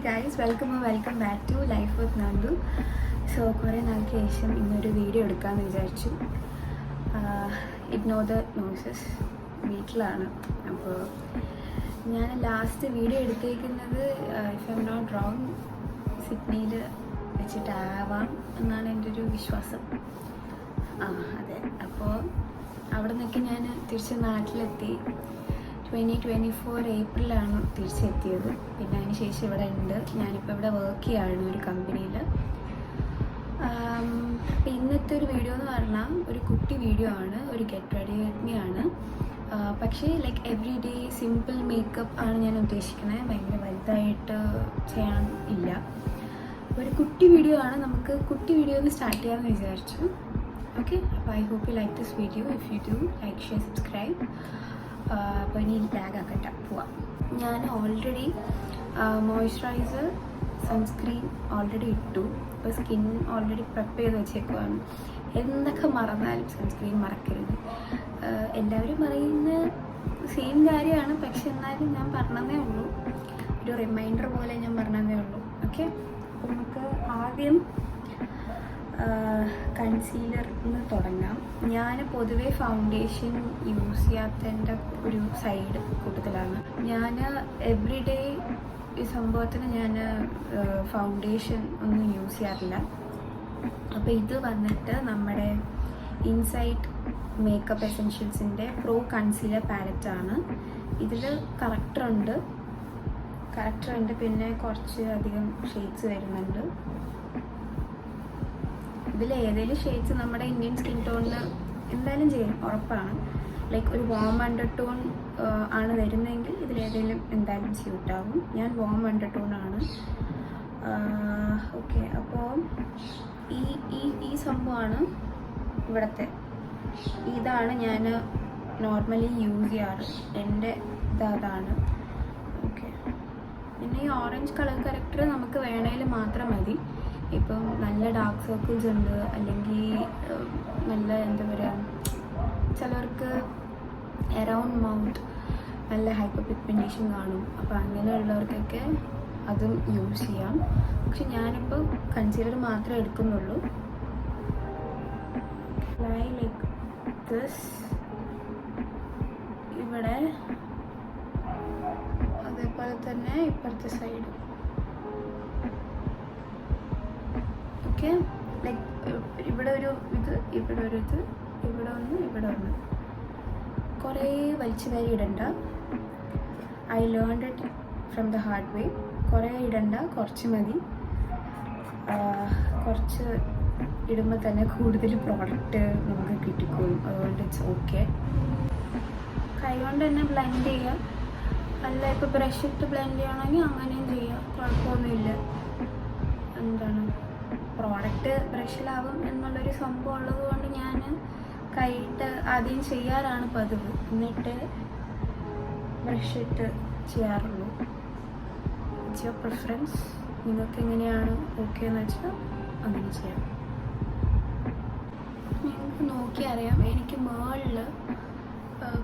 Guys welcome back to life with Nandu. So കുറേ നാൾക്ക് ശേഷം ഇന്നൊരു വീഡിയോ എടുക്കാമെന്ന് വിചാരിച്ചു. Ignore the noises. വീട്ടിലാണ്. അപ്പോൾ ഞാൻ ലാസ്റ്റ് വീഡിയോ എടുത്തേക്കുന്നത് if I M not wrong സിഡ്നിയിൽ വെച്ചിട്ടാവാം എന്നാണ് എൻ്റെ ഒരു വിശ്വാസം. അതെ. അപ്പോൾ അവിടെ നിന്നൊക്കെ ഞാൻ തിരിച്ച് നാട്ടിലെത്തി. 2024 ഏപ്രിലാണ് തിരിച്ചെത്തിയത്. പിന്നെ അതിന് ശേഷം ഇവിടെ ഉണ്ട്. ഞാനിപ്പോൾ ഇവിടെ വർക്ക് ചെയ്യുകയാണ് ഒരു കമ്പനിയിൽ. അപ്പം ഇന്നത്തെ ഒരു വീഡിയോ എന്ന് പറഞ്ഞാൽ ഒരു കുട്ടി വീഡിയോ ആണ്, ഒരു ഗെറ്റ് റെഡി വിത്ത് മീ ആണ്. പക്ഷേ like every day simple makeup ആണ് ഞാൻ ഉദ്ദേശിക്കുന്നത്. ഭയങ്കര വലുതായിട്ട് ചെയ്യാൻ ഇല്ല. ഒരു കുട്ടി വീഡിയോ ആണ്. നമുക്ക് കുട്ടി വീഡിയോ ഒന്ന് സ്റ്റാർട്ട് ചെയ്യാമെന്ന് വിചാരിച്ചു. ഓക്കെ, അപ്പോൾ I hope you like this video. If you do like share subscribe. അപ്പോൾ ഇനി ലാഗ് ആക്കട്ടെ, പോവാം. ഞാൻ ഓൾറെഡി മോയ്സ്ചറൈസർ സൺസ്ക്രീൻ ഓൾറെഡി ഇട്ടു. ഇപ്പോൾ സ്കിൻ ഓൾറെഡി പ്രെപ്പ് ചെയ്ത് വെച്ചേക്കുവാണ്. എന്തൊക്കെ മറന്നാലും സൺസ്ക്രീൻ മറക്കരുത്. എല്ലാവരും പറയുന്ന സെയിം കാര്യമാണ്, പക്ഷെ എന്നാലും ഞാൻ പറഞ്ഞതേ ഉള്ളൂ. ഒരു റിമൈൻഡർ പോലെ ഞാൻ പറഞ്ഞതേ ഉള്ളൂ. ഓക്കെ, അപ്പോൾ നമുക്ക് ആദ്യം കൺസീലറിന് തുടങ്ങാം. ഞാൻ പൊതുവേ ഫൗണ്ടേഷൻ യൂസ് ചെയ്യാത്തതിൻ്റെ ഒരു സൈഡ് കൂട്ടത്തിലാണ്. ഞാൻ എവറി ഡേ ഈ സംഭവത്തിന് ഞാൻ ഫൗണ്ടേഷൻ ഒന്നും യൂസ് ചെയ്യാറില്ല. അപ്പോൾ ഇത് വന്നിട്ട് നമ്മുടെ ഇൻസൈറ്റ് മേക്കപ്പ് എസെൻഷ്യൽസിൻ്റെ പ്രോ കൺസീലർ പാലറ്റാണ്. ഇതിൽ കറക്റ്ററുണ്ട്, പിന്നെ കുറച്ച് അധികം ഷെയ്ഡ്സ് വരുന്നുണ്ട്. ഇതിൽ ഏതെങ്കിലും ഷെയ്ഡ്സ് നമ്മുടെ ഇന്ത്യൻ സ്കിൻ ടോണിന് എന്തായാലും ചെയ്യും, ഉറപ്പാണ്. ലൈക്ക് ഒരു വാം അണ്ടർടോൺ ആണ് വരുന്നതെങ്കിൽ ഇതിലേതെങ്കിലും എന്തായാലും സ്യൂട്ടാവും. ഞാൻ വാം അണ്ടർടോണാണ്. ഓക്കെ, അപ്പോൾ ഈ സംഭവമാണ് ഇവിടുത്തെ. ഇതാണ് ഞാൻ നോർമലി യൂസ് ചെയ്യാറ്. എൻ്റെ ഇതാണ്. ഓക്കെ, പിന്നെ ഈ ഓറഞ്ച് കളർ കറക്റ്റർ നമുക്ക് വേണേൽ മാത്രം മതി. ഇപ്പം നല്ല ഡാർക്ക് സർക്കിൾസ് ഉണ്ട്, അല്ലെങ്കിൽ നല്ല എന്താ പറയുക, ചിലർക്ക് എറൗണ്ട് മൗത്ത് നല്ല ഹൈപ്പർ പിഗ്മെൻറ്റേഷൻ കാണും. അപ്പോൾ അങ്ങനെയുള്ളവർക്കൊക്കെ അതും യൂസ് ചെയ്യാം. പക്ഷെ ഞാനിപ്പോൾ കൺസീലർ മാത്രമേ എടുക്കുന്നുള്ളൂ. ലൈക്ക് ദിസ് ഇവിടെ, അതേപോലെ തന്നെ ഇപ്പുറത്തെ സൈഡ്. ഓക്കെ, ലൈക്ക് ഇവിടെ ഒരു ഇത്, ഇവിടെ ഒരു ഇത്, ഇവിടെ ഒന്ന്. കുറേ വലിച്ചു വാരി ഇടണ്ട. I learned it from the hard way. കുറേ ഇടണ്ട, കുറച്ച് മതി. കുറച്ച് ഇടുമ്പോൾ തന്നെ കൂടുതൽ പ്രോഡക്റ്റ് നമുക്ക് കിട്ടിക്കോളും. അതുകൊണ്ട് ഇറ്റ്സ് ഓക്കെ. കൈ കൊണ്ട് തന്നെ ബ്ലെൻഡ് ചെയ്യുക. അല്ല ഇപ്പോൾ ബ്രഷ് ഇട്ട് ബ്ലെൻഡ് ചെയ്യണമെങ്കിൽ അങ്ങനെയും ചെയ്യാം, കുഴപ്പമൊന്നുമില്ല. എന്താണ്, പ്രോഡക്റ്റ് ബ്രഷിലാവും എന്നുള്ളൊരു സംഭവം ഉള്ളത് കൊണ്ട് ഞാൻ കൈയിട്ട് ആദ്യം ചെയ്യാറാണ് പതിവ്, എന്നിട്ട് ബ്രഷ് ഇട്ട് ചെയ്യാറുള്ളൂ. It's your preference. നിങ്ങൾക്ക് എങ്ങനെയാണ് ഓക്കെ എന്ന് വെച്ചാൽ അങ്ങനെ ചെയ്യാം. നിങ്ങൾക്ക് നോക്കി അറിയാം, എനിക്ക് മുകളിൽ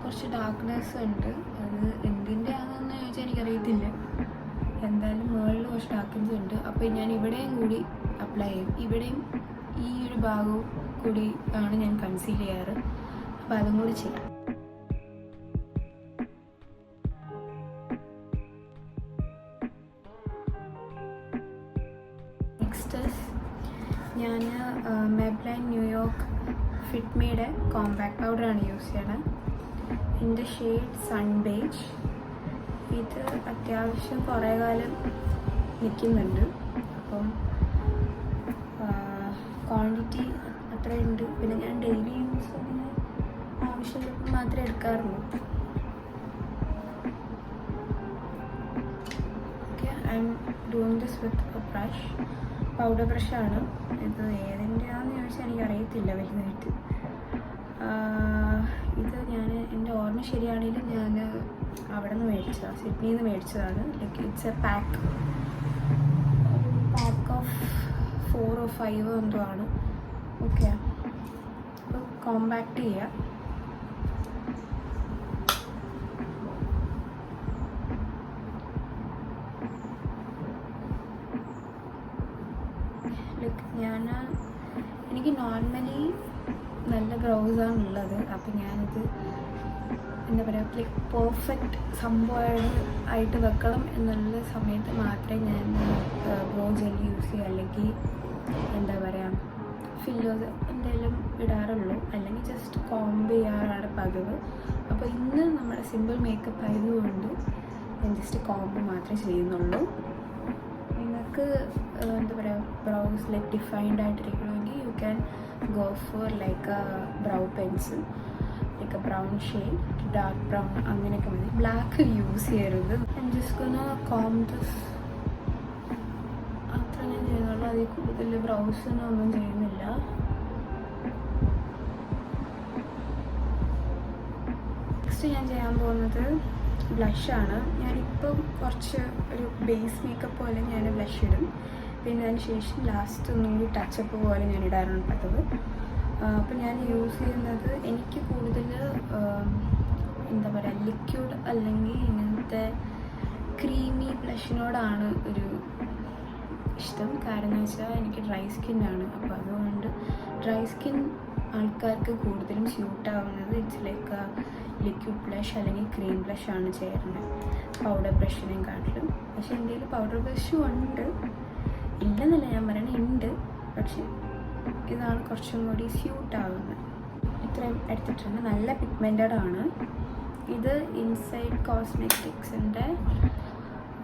കുറച്ച് ഡാർക്ക്നെസ് ഉണ്ട്. അത് എന്തിൻ്റെ ആണെന്ന് ചോദിച്ചാൽ എനിക്കറിയത്തില്ല. എന്തായാലും മുകളിൽ കുറച്ച് ഡാർക്ക്നെസ് ഉണ്ട്. അപ്പോൾ ഞാൻ ഇവിടെയും കൂടി അപ്ലൈ ചെയ്യും. ഇവിടെയും ഈ ഒരു ഭാഗവും കൂടി ആണ് ഞാൻ കൺസീൽ ചെയ്യാറ്. അപ്പോൾ അതും കൂടി ചെയ്യാം. നെക്സ്റ്റ് ഞാൻ മെബ്ലൈൻ ന്യൂയോർക്ക് ഫിറ്റ്മിയുടെ കോമ്പാക്ട് പൗഡറാണ് യൂസ് ചെയ്യണത്. എൻ്റെ ഷെയ്ഡ് സൺ ബേജ്. ഇത് അത്യാവശ്യം കുറേ കാലം നിൽക്കുന്നുണ്ട്. അപ്പം ക്വാണ്ടിറ്റി അത്രയുണ്ട്. പിന്നെ ഞാൻ ഡെയിലി യൂസ് അതിന് ആവശ്യമുള്ളപ്പോൾ മാത്രമേ എടുക്കാറുള്ളൂ. Okay, I'm doing this with a brush. Powder ബ്രഷാണ് ഇത്. ഏതിൻ്റെയാണെന്ന് ചോദിച്ചാൽ എനിക്കറിയത്തില്ല വലുതായിട്ട്. ഇത് ഞാൻ എൻ്റെ ഓർമ്മ ശരിയാണെങ്കിലും ഞാൻ അവിടെ നിന്ന് മേടിച്ചതാണ്, സിഡ്നിയിൽ നിന്ന് മേടിച്ചതാണ്. Like it's a pack of 4 or 5 എന്തോ ആണ്. ഓക്കെ, അപ്പോൾ കോമ്പാക്റ്റ് ചെയ്യുക. എനിക്ക് നോർമലി നല്ല ബ്രൗസാണ് ഉള്ളത്. അപ്പോൾ ഞാനിത് എന്താ പറയുക, ലൈക്ക് പെർഫെക്റ്റ് സംഭവമായിട്ട് വെക്കണം എന്നുള്ള സമയത്ത് മാത്രമേ ഞാൻ ബ്രോ ജെല്ലി യൂസ് ചെയ്യുക, അല്ലെങ്കിൽ എന്താ പറയുക ഫില്ലേഴ്സ് എന്തെങ്കിലും ഇടാറുള്ളൂ, അല്ലെങ്കിൽ ജസ്റ്റ് കോംബ് ചെയ്യാറാണ് പതിവ്. അപ്പോൾ ഇന്ന് നമ്മുടെ സിമ്പിൾ മേക്കപ്പ് ആയതുകൊണ്ട് ഞാൻ ജസ്റ്റ് കോംബ് മാത്രമേ ചെയ്യുന്നുള്ളൂ. നിങ്ങൾക്ക് എന്താ പറയുക ബ്രൗസ് ലൈക്ക് ഡിഫൈൻഡ് ആയിട്ടിരിക്കണമെങ്കിൽ you can go for like a brow pencil, like a brown shade, dark brown അങ്ങനെയൊക്കെ മതി. ബ്ലാക്ക് യൂസ് ചെയ്യരുത്. ഞാൻ ജസ്റ്റ് ഒന്ന് കോംബ് ദിസ് അത്ര ഞാൻ ചെയ്യുന്നുള്ളൂ. അതിൽ കൂടുതൽ ബ്രൗസിനൊന്നും ചെയ്യുന്നില്ല. നെക്സ്റ്റ് ഞാൻ ചെയ്യാൻ പോകുന്നത് ബ്ലഷാണ്. ഞാനിപ്പം കുറച്ച് ഒരു ബേസ് മേക്കപ്പ് പോലെ ഞാൻ ബ്ലഷ് ഇടും, പിന്നെ അതിന് ശേഷം ലാസ്റ്റ് ഒന്നും കൂടി ടച്ചപ്പ് പോലെ ഞാൻ ഇടാറാണ് പതിവ്. അപ്പോൾ ഞാൻ യൂസ് ചെയ്യുന്നത് എനിക്ക് കൂടുതൽ എന്താ പറയുക ലിക്വിഡ് അല്ലെങ്കിൽ ഇങ്ങനത്തെ ക്രീമി ബ്ലഷിനോടാണ് ഒരു ഇഷ്ടം. കാരണം എന്ന് വെച്ചാൽ എനിക്ക് ഡ്രൈ സ്കിന്നാണ്. അപ്പോൾ അതുകൊണ്ട് ഡ്രൈ സ്കിൻ ആൾക്കാർക്ക് കൂടുതലും സ്യൂട്ടാവുന്നത് ഇറ്റ്സ് ലൈക്ക് ലിക്വിഡ് ബ്ലഷ് അല്ലെങ്കിൽ ക്രീം ബ്ലഷാണ് ചേരുന്നത് പൗഡർ ബ്രഷിനെയും കാട്ടിലും. പക്ഷേ എൻ്റെ കയ്യിൽ പൗഡർ ബ്രഷും ഉണ്ട്, ഇല്ലെന്നല്ല ഞാൻ പറയണത്, ഉണ്ട്. പക്ഷെ ഇതാണ് കുറച്ചും കൂടി സ്യൂട്ടാവുന്നത്. ഇത്രയും എടുത്തിട്ടുണ്ട്. നല്ല പിഗ്മെൻറ്റഡ് ആണ്. ഇത് ഇൻസൈഡ് കോസ്മെറ്റിക്സിൻ്റെ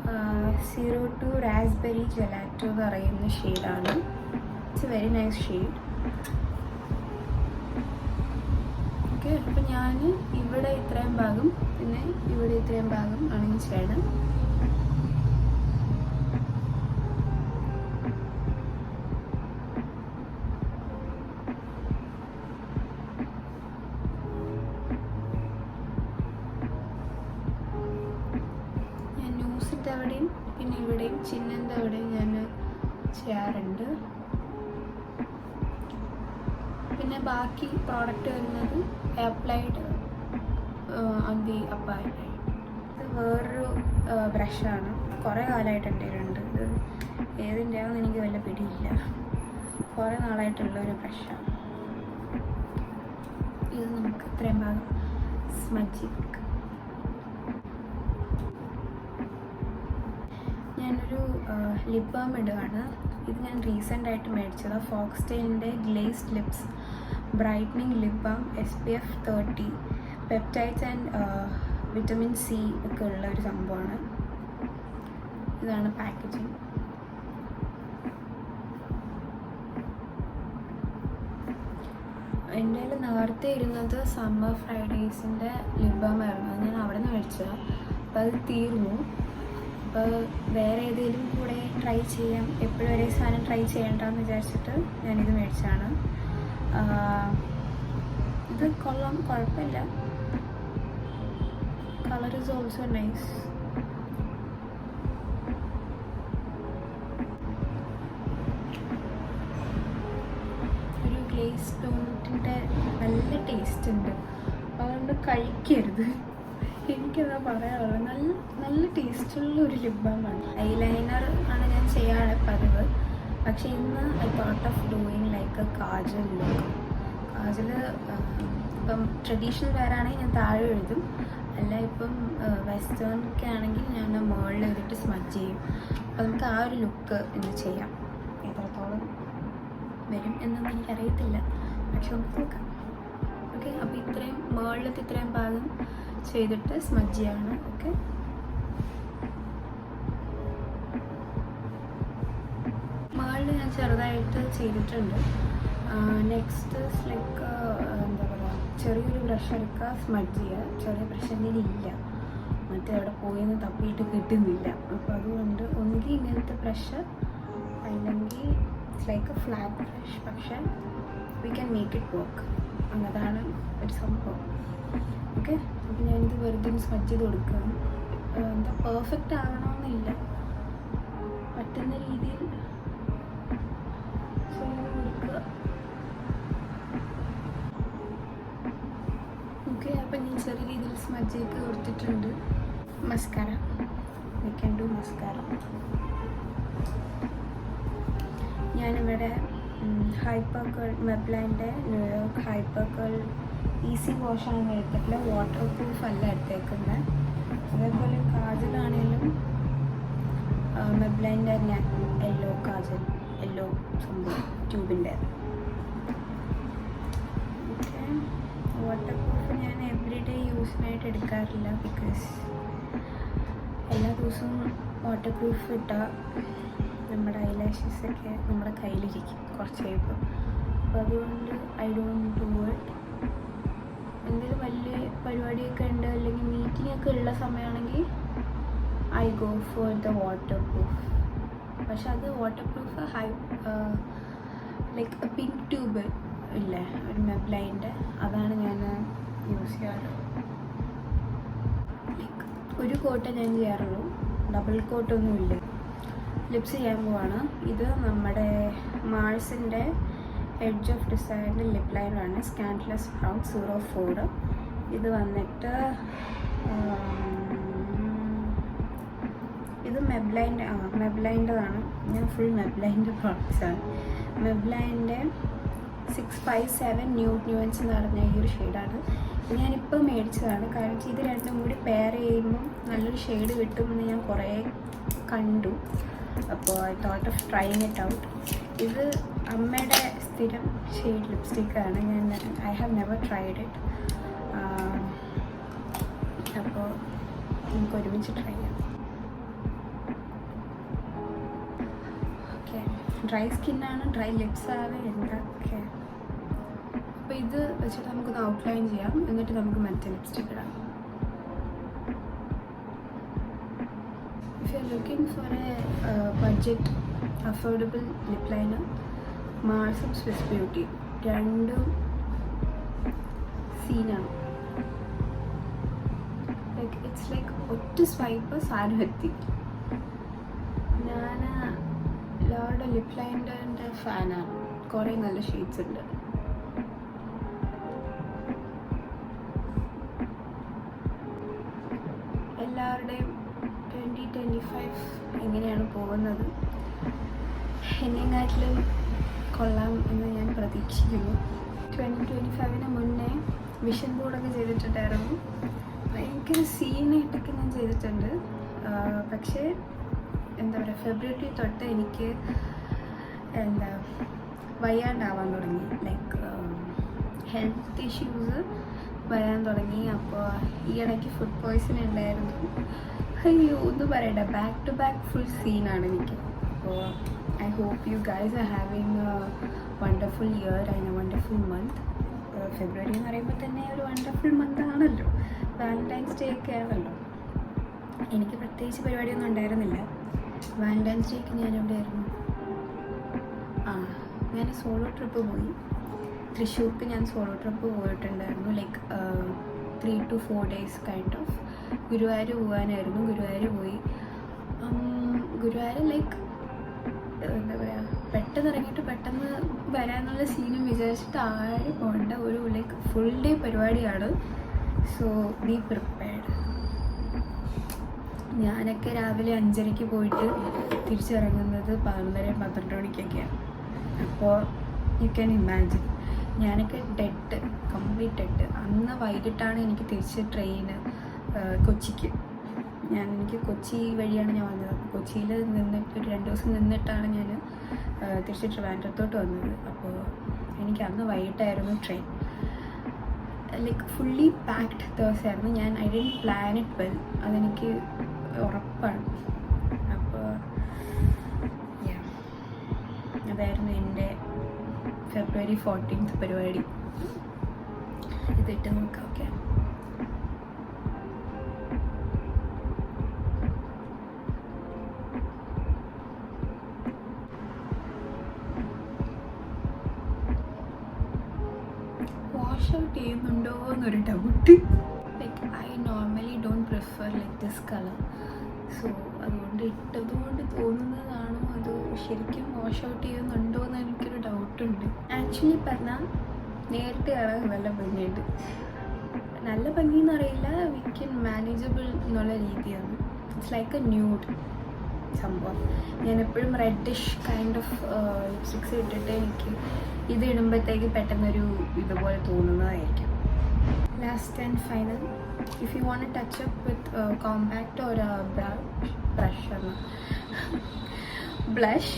02 റാസ്ബെറി ജെലാറ്റോ എന്ന് പറയുന്ന ഷെയ്ഡാണ്. It's a very nice shade. Okay, അപ്പോൾ ഞാൻ ഇവിടെ ഇത്രയും ഭാഗം പിന്നെ ഇവിടെ ഇത്രയും ഭാഗം ആണ് ഞാൻ ചെയ്യണം. അവിടെയും പിന്നെ ഇവിടെയും ചിഹ്നൻ്റെ അവിടെയും ഞാൻ ചെയ്യാറുണ്ട്. പിന്നെ ബാക്കി പ്രോഡക്റ്റ് വരുന്നത് applied on the upper I. ഇത് വേറൊരു ബ്രഷാണ്, കുറേ കാലമായിട്ട് എൻ്റെ കയ്യിലുണ്ട്. ഇത് ഏതിൻ്റെയാണെന്ന് എനിക്ക് വല്ല പിടിയില്ല, കുറേ നാളായിട്ടുള്ള ഒരു ബ്രഷാണ്. ഇത് നമുക്ക് ഇത്രയും ഭാഗം സ്മഡ്ജി വെക്കാം. ഞാനൊരു ലിപ് ബാം ഇടുകയാണ്. ഇത് ഞാൻ റീസെൻ്റ് ആയിട്ട് മേടിച്ചത് ഫോക്സ്റ്റൈലിൻ്റെ glazed lips brightening lip balm SPF 30 peptides and vitamin C ഒക്കെ ഉള്ള ഒരു സംഭവമാണ്. ഇതാണ് പാക്കേജിങ്. എൻ്റെ കയ്യിൽ നേരത്തെ ഇരുന്നത് സമ്മർ ഫ്രൈഡേയ്സിൻ്റെ ലിപ് ബാം ആയിരുന്നു. അത് ഞാൻ അവിടെ നിന്ന് മേടിച്ചതാണ്. അപ്പോൾ അത് തീർന്നു. അപ്പോൾ വേറെ ഏതെങ്കിലും കൂടെ ട്രൈ ചെയ്യാം, എപ്പോഴും ഒരേ സാധനം ട്രൈ ചെയ്യണ്ടെന്ന് വിചാരിച്ചിട്ട് ഞാനിത് മേടിച്ചാണ്. ഇത് കൊള്ളാം, കുഴപ്പമില്ല. Colour is also nice. ഒരു ഗ്ലേസ് ടോണിൻ്റെ നല്ല ടേസ്റ്റ് ഉണ്ട്, അതുകൊണ്ട് കഴിക്കരുത്. എനിക്കതാ പറയാനുള്ളത്. നല്ല ടേസ്റ്റുള്ള ഒരു ലിപ് ബാമാണ്. ഐലൈനർ ആണ് ഞാൻ ചെയ്യാറ് പതിവ്. പക്ഷേ ഇന്ന് I thought of doing like A kajal look. Kajal ഇപ്പം ട്രഡീഷണൽ വെയർ ആണെങ്കിൽ ഞാൻ താഴെ എഴുതും, അല്ല ഇപ്പം വെസ്റ്റേൺ ഒക്കെ ആണെങ്കിൽ ഞാൻ മുകളിൽ എഴുതിയിട്ട് സ്മഡ്ജ് ചെയ്യും. അപ്പോൾ നമുക്ക് ആ ഒരു ലുക്ക് ഇന്ന് ചെയ്യാം. എത്രത്തോളം വരും എന്നൊന്നും എനിക്കറിയത്തില്ല, പക്ഷെ നമുക്ക് നോക്കാം. ഓക്കെ, അപ്പോൾ ഇത്രയും മുകളിലത്തെ ഇത്രയും ഭാഗം ചെയ്തിട്ട് സ്മഡ്ജ് ചെയ്യാണ്. ഓക്കെ, മുകളിൽ ഞാൻ ചെറുതായിട്ട് ചെയ്തിട്ടുണ്ട്. നെക്സ്റ്റ് ലൈക്ക് എന്താ പറയുക, ചെറിയൊരു ബ്രഷ് എടുക്കുക, സ്മഡ്ജ് ചെയ്യുക. ചെറിയ ബ്രഷ് എൻ്റെ ഇല്ല, മറ്റേ അവിടെ പോയെന്ന് തപ്പിയിട്ട് കിട്ടുന്നില്ല. അപ്പോൾ അതുകൊണ്ട് ഒന്നുകിൽ ഇങ്ങനത്തെ ബ്രഷ് അല്ലെങ്കിൽ it's like a flat brush, പക്ഷേ we can make it work. അങ്ങനെയാണ് ഒരു സംഭവം. ഓക്കെ, അപ്പോൾ ഞാനിത് വെറുതെ സ്മഡ്ജ് ചെയ്ത് കൊടുക്കുകയാണ്. എന്താ പെർഫെക്റ്റ് ആകണമെന്നില്ല, പറ്റുന്ന രീതിയിൽ ചെയ്ത് കൊടുക്കുക. ഓക്കെ, അപ്പം ഞാൻ ചെറിയ രീതിയിൽ സ്മഡ്ജ് ചെയ്ത് കൊടുത്തിട്ടുണ്ട്. Mascara, we can do mascara. ഞാനിവിടെ ഹൈപ്പർ മെബ്ലൈൻ്റെ ന്യൂയോർക്ക് ഹൈപ്പർ ഈസി വാഷാണ് എടുത്തിട്ടില്ല, വാട്ടർ പ്രൂഫ് അല്ല എടുത്തേക്കുന്നത്. അതേപോലെ കാജലാണേലും മെബ്ലൈൻ്റെ തന്നെ യെല്ലോ കാജൽ, യെല്ലോ സംഭവം ട്യൂബിൻ്റെ. ഓക്കെ, വാട്ടർ പ്രൂഫ് ഞാൻ എവറി ഡേ യൂസിനായിട്ട് എടുക്കാറില്ല, ബിക്കോസ് എല്ലാ ദിവസവും വാട്ടർ പ്രൂഫ് ഇട്ടാൽ നമ്മുടെ ഐലാഷസൊക്കെ നമ്മുടെ കയ്യിലിരിക്കും കുറച്ച് കഴിയുമ്പോൾ. അപ്പോൾ അതുകൊണ്ട് ഐ ഡോണ്ട് ഡു ഇറ്റ്. എന്തെങ്കിലും വലിയ പരിപാടിയൊക്കെ ഉണ്ട് അല്ലെങ്കിൽ മീറ്റിംഗ് ഒക്കെ ഉള്ള സമയമാണെങ്കിൽ I go for the waterproof. പക്ഷെ അത് waterproof like pink tube ഇല്ലേ, ഒരു മെബ്ലൈൻ്റെ, അതാണ് ഞാൻ യൂസ് ചെയ്യാറ്. ലൈക്ക് ഒരു കോട്ടേ ഞാൻ ചെയ്യാറുള്ളൂ, ഡബിൾ കോട്ടൊന്നുമില്ല. ലിപ്സ് ചെയ്യാൻ പോവാണ്. ഇത് നമ്മുടെ മാഴ്സിൻ്റെ എഡ്ജ് ഓഫ് ഡിസൈറിൻ്റെ ലിപ് ലൈനറാണ്, സ്കാൻഡ്ലെസ് ബ്രൗൺ 04. ഇത് വന്നിട്ട് ഇത് മെബ്ലൈൻ്റെതാണ്. ഞാൻ ഫുൾ മെബ്ലൈൻ്റെ പ്രോഡക്റ്റ്സാണ്. മെബ്ലൈൻ്റെ 657 ന്യൂൻസ് എന്ന് പറഞ്ഞ ഈ ഒരു ഷെയ്ഡാണ്. ഞാനിപ്പോൾ മേടിച്ചതാണ്, കാരണം ഇത് രണ്ടും കൂടി പെയർ ചെയ്യുമ്പോൾ നല്ലൊരു ഷെയ്ഡ് കിട്ടുമെന്ന് ഞാൻ കുറേ കണ്ടു. അപ്പോൾ I thought of trying it out. ഇത് അമ്മയുടെ സ്ഥിരം ഷെയ്ഡ് ലിപ്സ്റ്റിക്കാണ്. I have never tried it. അപ്പോൾ നമുക്ക് ഒരുമിച്ച് ട്രൈ ചെയ്യാം. ഓക്കെ, ഡ്രൈ സ്കിന്നാണ്, ഡ്രൈ ലിപ്സാണ്, എന്തൊക്കെ. അപ്പോൾ ഇത് വെച്ചിട്ട് നമുക്കൊന്ന് ഔട്ട്ലൈൻ ചെയ്യാം, എന്നിട്ട് നമുക്ക് മറ്റേ ലിപ്സ്റ്റിക്ക് ഇടാം. If you're looking for a budget affordable lip liner, Marsum Swiss Beauty രണ്ടും സീനാണ്. ലൈക്ക് ഇറ്റ്സ് ലൈക്ക് ഒറ്റ സ്വൈപ്പ് സാധനം എത്തി. ഞാൻ ലോയുടെ ലിപ് ലൈനറിൻ്റെ ഫാനാണ്. കുറേ നല്ല ഷെയ്ഡ്സ് ഉണ്ട്. എല്ലാവരുടെയും 2025 എങ്ങനെയാണ് പോകുന്നത്, എന്നെക്കാട്ടിലും കൊള്ളാം എന്ന് ഞാൻ പ്രതീക്ഷിക്കുന്നു. 2025 മുന്നേ വിഷൻ ബോർഡൊക്കെ ചെയ്തിട്ടുണ്ടായിരുന്നു. ഭയങ്കര സീനായിട്ടൊക്കെ ഞാൻ ചെയ്തിട്ടുണ്ട്. പക്ഷേ എന്താ പറയുക, ഫെബ്രുവരി തൊട്ട് എനിക്ക് വയ്യാണ്ടാവാൻ തുടങ്ങി. ലൈക്ക് ഹെൽത്ത് ഇഷ്യൂസ് വരാൻ തുടങ്ങി. അപ്പോൾ ഈ ഇടയ്ക്ക് ഫുഡ് പോയ്സൺ ഉണ്ടായിരുന്നു. അയ്യോ ഒന്നും പറയണ്ട, ബാക്ക് ടു ബാക്ക് ഫുൾ സീനാണ് എനിക്ക്. അപ്പോൾ I hope you guys are having a wonderful year and a wonderful month. February എന്ന് പറയുമ്പോൾ തന്നെ ഒരു വണ്ടർഫുൾ മന്ത് ആണല്ലോ, വാലൻറ്റൈൻസ് ഡേ ഒക്കെ ആണല്ലോ. എനിക്ക് പ്രത്യേകിച്ച് പരിപാടിയൊന്നും ഉണ്ടായിരുന്നില്ല. വാലൻറ്റൈൻസ് ഡേക്ക് ഞാൻ എവിടെയായിരുന്നു? ഞാൻ സോളോ ട്രിപ്പ് പോയി. തൃശ്ശൂർക്ക് ഞാൻ സോളോ ട്രിപ്പ് പോയിട്ടുണ്ടായിരുന്നു. Like 3 to 4 days kind of. Guruvayur പോകാനായിരുന്നു. ഗുരുവായൂർ പോയി. ഗുരുവായൂർ ലൈക്ക് എന്താ പറയുക, പെട്ടെന്ന് ഇറങ്ങിയിട്ട് പെട്ടെന്ന് വരാനുള്ള സീനും വിചാരിച്ചിട്ട് ആരും പോകേണ്ട ഒരു ലൈക്ക് ഫുൾ ഡേ പരിപാടിയാണ്. So be prepared. ഞാനൊക്കെ രാവിലെ 5:30 പോയിട്ട് തിരിച്ചിറങ്ങുന്നത് 11-12 മണിക്കൊക്കെയാണ്. അപ്പോൾ യു ക്യാൻ ഇമാജിൻ, ഞാനൊക്കെ കംപ്ലീറ്റ് ഡെഡ്. അന്ന് വൈകിട്ടാണ് എനിക്ക് തിരിച്ച് ട്രെയിന് കൊച്ചിക്ക്. എനിക്ക് കൊച്ചി വഴിയാണ് ഞാൻ വന്നത്. അപ്പോൾ കൊച്ചിയിൽ നിന്നിട്ട് ഒരു 2 ദിവസം നിന്നിട്ടാണ് ഞാൻ തിരിച്ച് ട്രിവാൻഡ്രത്തോട്ട് വന്നത്. അപ്പോൾ എനിക്ക് അന്ന് വൈകിട്ടായിരുന്നു ട്രെയിൻ. ലൈക്ക് ഫുള്ളി പാക്ഡ് ദിവസമായിരുന്നു. I didn't plan it well, അതെനിക്ക് ഉറപ്പാണ്. അപ്പോൾ അതായിരുന്നു എൻ്റെ February 14th പരിപാടി. ഇതിട്ട് നോക്കാം. ഓക്കെ, വാഷ് ഔട്ട് ചെയ്യുന്നുണ്ടോ എന്നൊരു doubt. Like I normally don't prefer like this colour. So അതുകൊണ്ട് ഇട്ടതുകൊണ്ട് തോന്നുന്നതാണോ അതോ ശരിക്കും വാഷ് ഔട്ട് ചെയ്യുന്നുണ്ടോ എന്ന് എനിക്കൊരു ഡൗട്ടുണ്ട്. ആക്ച്വലി പറഞ്ഞാൽ നേരത്തെ കാണാൻ നല്ല ഭംഗിയുണ്ട്. നല്ല ഭംഗിയെന്ന് അറിയില്ല, വി ക്യാൻ മാനേജബിൾ എന്നുള്ള രീതിയാണ്. It's like A nude. സംഭവം. ഞാൻ എപ്പോഴും റെഡിഷ് കൈൻഡ് ഓഫ് ലിപ്സ്റ്റിക്സ് ഇട്ടിട്ട് എനിക്ക് ഇത് ഇടുമ്പോഴത്തേക്ക് പെട്ടെന്നൊരു ഇതുപോലെ തോന്നുന്നതായിരിക്കും. Last and final, if you want touch up with compact or blush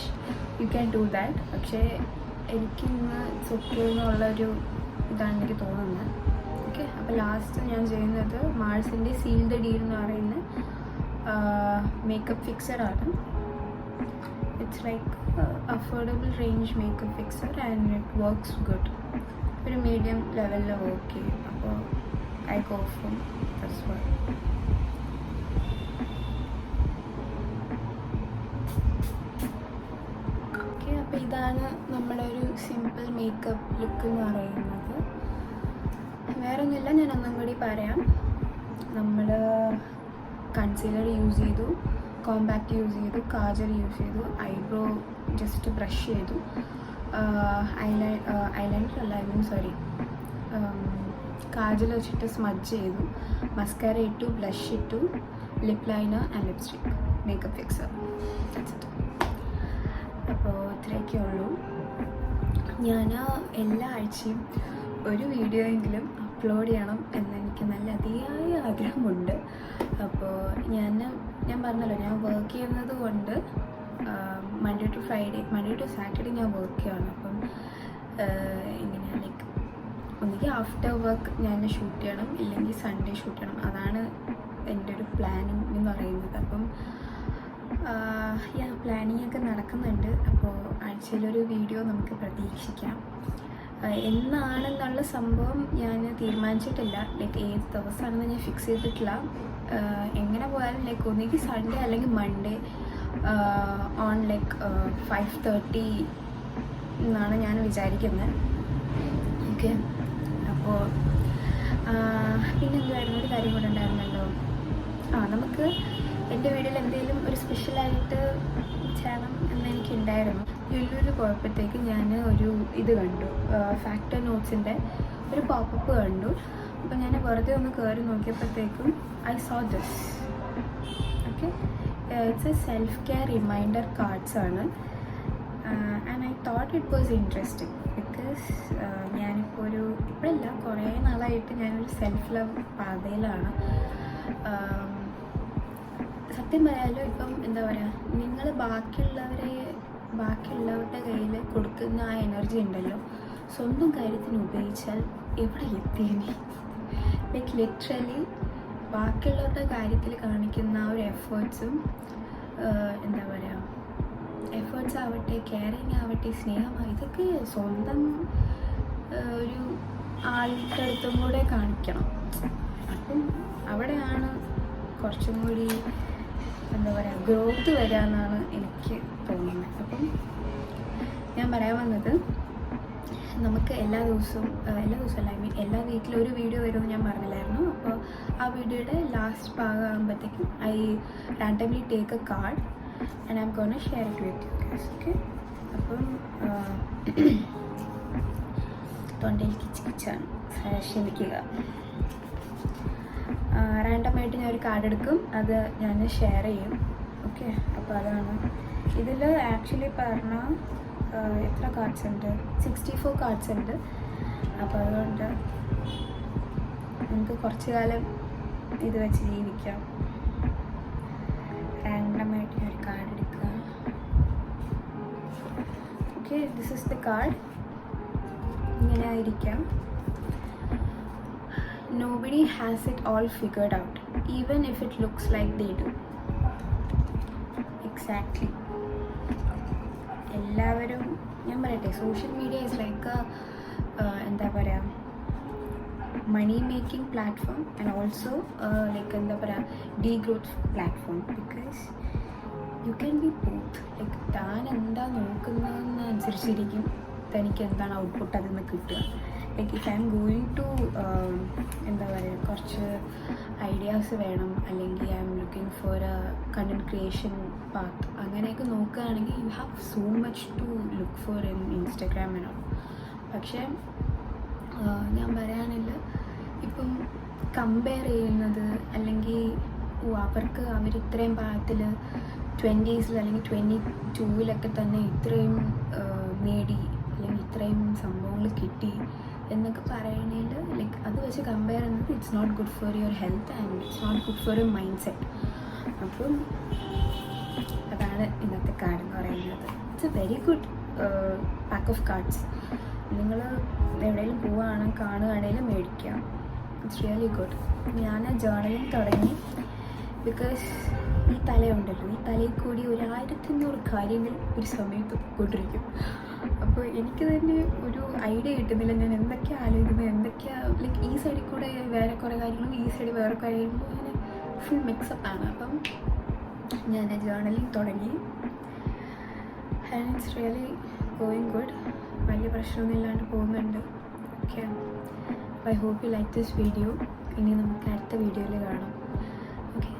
you can do that. പക്ഷേ എനിക്കിന്ന് സൊക്കെ എന്നുള്ളൊരു ഇതാണ് എനിക്ക് തോന്നുന്നത്. ഓക്കെ, അപ്പോൾ ലാസ്റ്റ് ഞാൻ ചെയ്യുന്നത് മാൾസിൻ്റെ സീൽ ദ ഡീൽ എന്ന് പറയുന്ന മേക്കപ്പ് ഫിക്സറാണ്. It's like affordable range makeup fixer and it works good. ഒരു മീഡിയം ലെവലിൽ വർക്ക് ചെയ്യും. അപ്പോൾ I go from this one. Okay, അപ്പോൾ ഇതാണ് നമ്മുടെ ഒരു സിമ്പിൾ മേക്കപ്പ് ലുക്ക് എന്ന് പറയുന്നത്. വേറെ ഒന്നുമില്ല, ഞാൻ ഒന്നും കൂടി പറയാം. നമ്മൾ കൺസീലർ യൂസ് ചെയ്തു, കോമ്പാക്റ്റ് യൂസ് ചെയ്തു, കാജൽ യൂസ് ചെയ്തു, ഐബ്രോ ജസ്റ്റ് ബ്രഷ് ചെയ്തു, ഐലൈനർ അല്ല, സോറി കാജൽ വെച്ചിട്ട് സ്മഡ്ജ് ചെയ്തു, മസ്കാര ഇട്ടു, ബ്ലഷ് ഇട്ടു, lip liner and lipstick, makeup fixer. അപ്പോൾ ഇത്രയൊക്കെ ഉള്ളൂ. ഞാൻ എല്ലാ ആഴ്ചയും ഒരു വീഡിയോ എങ്കിലും അപ്ലോഡ് ചെയ്യണം എന്നെനിക്ക് നല്ല അതിയായ ആഗ്രഹമുണ്ട്. അപ്പോൾ ഞാൻ പറഞ്ഞല്ലോ, ഞാൻ വർക്ക് ചെയ്യുന്നത് കൊണ്ട് മൺഡേ ടു സാറ്റർഡേ ഞാൻ വർക്ക് ചെയ്യണം. അപ്പം ഇങ്ങനെ ലൈക്ക് ഒന്നുകിൽ ആഫ്റ്റർ വർക്ക് ഞാൻ ഷൂട്ട് ചെയ്യണം, ഇല്ലെങ്കിൽ സൺഡേ ഷൂട്ട് ചെയ്യണം. അതാണ് എൻ്റെ ഒരു പ്ലാനിങ് എന്ന് പറയുന്നത്. അപ്പം പ്ലാനിങ് ഒക്കെ നടക്കുന്നുണ്ട്. അപ്പോൾ ആഴ്ചയിലൊരു വീഡിയോ നമുക്ക് പ്രതീക്ഷിക്കാം. എന്നാണെന്നുള്ള സംഭവം ഞാൻ തീരുമാനിച്ചിട്ടില്ല. ലൈക്ക് ഏത് ദിവസമാണെന്ന് ഞാൻ ഫിക്സ് ചെയ്തിട്ടില്ല. എങ്ങനെ പോയാലും ലൈക്ക് ഒന്നുകിൽ സൺഡേ അല്ലെങ്കിൽ മൺഡേ ഓൺ ലൈക്ക് 5:30 എന്നാണ് ഞാൻ വിചാരിക്കുന്നത്. ഓക്കെ, അപ്പോൾ പിന്നെന്തായിരുന്നു, ഒരു കാര്യം കൂടെ ഉണ്ടായിരുന്നല്ലോ. നമുക്ക് എൻ്റെ വീട്ടിൽ എന്തെങ്കിലും ഒരു സ്പെഷ്യലായിട്ട് ചെയ്യണം എന്നെനിക്കുണ്ടായിരുന്നു. ലുലുവിൽ പോയപ്പോഴത്തേക്ക് ഞാൻ ഒരു ഇത് കണ്ടു, ഫാക്ടർ നോട്ട്സിൻ്റെ ഒരു പോപ്പപ്പ് കണ്ടു. അപ്പോൾ ഞാൻ വെറുതെ ഒന്ന് കയറി നോക്കിയപ്പോഴത്തേക്കും I saw this. Okay, it's a self care reminder cards ആണ്. And I thought it was interesting because ഞാനിപ്പോൾ ഇപ്പോഴല്ല, കുറേ നാളായിട്ട് ഞാനൊരു സെൽഫ് ലവ് പാതയിലാണ്. സത്യം പറയാലോ, ഇപ്പം എന്താ പറയുക, നിങ്ങൾ ബാക്കിയുള്ളവരുടെ കയ്യിൽ കൊടുക്കുന്ന ആ എനർജി ഉണ്ടല്ലോ, സ്വന്തം കാര്യത്തിന് ഉപയോഗിച്ചാൽ എവിടെ എത്തിയേനെ. ലൈക്ക് ലിറ്ററലി ബാക്കിയുള്ളവരുടെ കാര്യത്തിൽ കാണിക്കുന്ന ആ ഒരു എഫേർട്സും എന്താ പറയുക, എഫേർട്സ് ആവട്ടെ, കെയറിങ് ആവട്ടെ, സ്നേഹമായി, ഇതൊക്കെ സ്വന്തം ഒരു ആളുടെ അടുത്തും കൂടെ കാണിക്കണം. അപ്പം അവിടെയാണ് കുറച്ചും കൂടി എന്താ പറയുക ഗ്രോത്ത് വരിക എന്നാണ് എനിക്ക് തോന്നുന്നത്. അപ്പം ഞാൻ പറയാൻ വന്നത്, നമുക്ക് എല്ലാ ദിവസവും അല്ല, ഐ മീൻ എല്ലാ വീക്കിലും ഒരു വീഡിയോ വരുമെന്ന് ഞാൻ പറഞ്ഞില്ലായിരുന്നു. അപ്പോൾ ആ വീഡിയോയുടെ ലാസ്റ്റ് ഭാഗമാകുമ്പോഴത്തേക്കും I randomly take a card and I'm gonna share it with you guys. Okay, അപ്പം തൊണ്ടയിൽ കിച്ചാണ്, ക്ഷമിക്കുക. റാൻഡമായിട്ട് ഞാൻ ഒരു കാർഡ് എടുക്കും, അത് ഞാൻ ഷെയർ ചെയ്യും. ഓക്കെ, അപ്പോൾ അതാണ് ഇതിൽ ആക്ച്വലി പറഞ്ഞാൽ എത്ര കാർഡ്സ് ഉണ്ട്, 64 കാർഡ്സ് ഉണ്ട്. അപ്പോൾ അതുകൊണ്ട് നമുക്ക് കുറച്ച് കാലം ഇത് വെച്ച് ജീവിക്കാം. റാൻഡമായിട്ട് ഞാൻ ഒരു കാർഡ് എടുക്കുക. Okay, this is the card. ഇങ്ങനെ ആയിരിക്കാം. Nobody has it all figured out, even if it looks like they do. Exactly. എല്ലാവരും, ഞാൻ പറയട്ടെ, സോഷ്യൽ മീഡിയ ഈസ് ലൈക്ക് എന്താ പറയുക, money making platform and also like എന്താ പറയുക degrowth platform. Because you can be both. Like താൻ എന്താ നോക്കുന്നതെന്നനുസരിച്ചിരിക്കും തനിക്ക് എന്താണ് ഔട്ട്പുട്ട് അതിൽ നിന്ന് കിട്ടുക. Like if I am going to എന്താ പറയുക, കുറച്ച് ഐഡിയാസ് വേണം, അല്ലെങ്കിൽ I am looking for a content creation path, അങ്ങനെയൊക്കെ നോക്കുകയാണെങ്കിൽ you have so much to look for in Instagram എന്നോ. പക്ഷേ ഞാൻ പറയുകയാണെങ്കിൽ ഇപ്പം കമ്പയർ ചെയ്യുന്നത്, അല്ലെങ്കിൽ അവരിത്രയും പ്രായത്തിൽ 20s അല്ലെങ്കിൽ 22-ലൊക്കെ തന്നെ ഇത്രയും നേടി അല്ലെങ്കിൽ ഇത്രയും സംഭവങ്ങൾ കിട്ടി എന്നൊക്കെ പറയണേൽ ലൈക്ക് അത് വെച്ച് കമ്പയർ ചെയ്യുന്നത് it's not good for your health and it's not good for your mind set. അപ്പം അതാണ് ഇന്നത്തെ കാർഡ് എന്ന് പറയുന്നത്. It's a very good pack of cards. നിങ്ങൾ എവിടെയെങ്കിലും കാണുകയാണെങ്കിലും മേടിക്കുക. It's really good. ഞാൻ ജേർണലിങ് തുടങ്ങി ബിക്കോസ് ഈ തലയുണ്ടല്ലോ, ഈ തലയിൽ കൂടി 1500 കാര്യങ്ങൾ ഒരു സമയത്ത് കൊണ്ടിരിക്കും. അപ്പോൾ എനിക്ക് തന്നെ ഒരു ഐഡിയ കിട്ടുന്നില്ല ഞാൻ എന്തൊക്കെയാണ് ആലോചിക്കുന്നത്, എന്തൊക്കെയാണ് ലൈക്ക് ഈ സൈഡിൽ കൂടെ വേറെ കുറേ കാര്യങ്ങളും ഈ സൈഡിൽ വേറെ കാര്യങ്ങളും അങ്ങനെ ഫുൾ മിക്സപ്പാണ്. അപ്പം ഞാൻ ജേർണലിങ് തുടങ്ങി and it's really going good. വലിയ പ്രശ്നമൊന്നും ഇല്ലാണ്ട് പോകുന്നുണ്ട്. Okay, I hope you like this video. ഇനി നമുക്ക് അടുത്ത വീഡിയോയിൽ കാണാം. ഓക്കെ.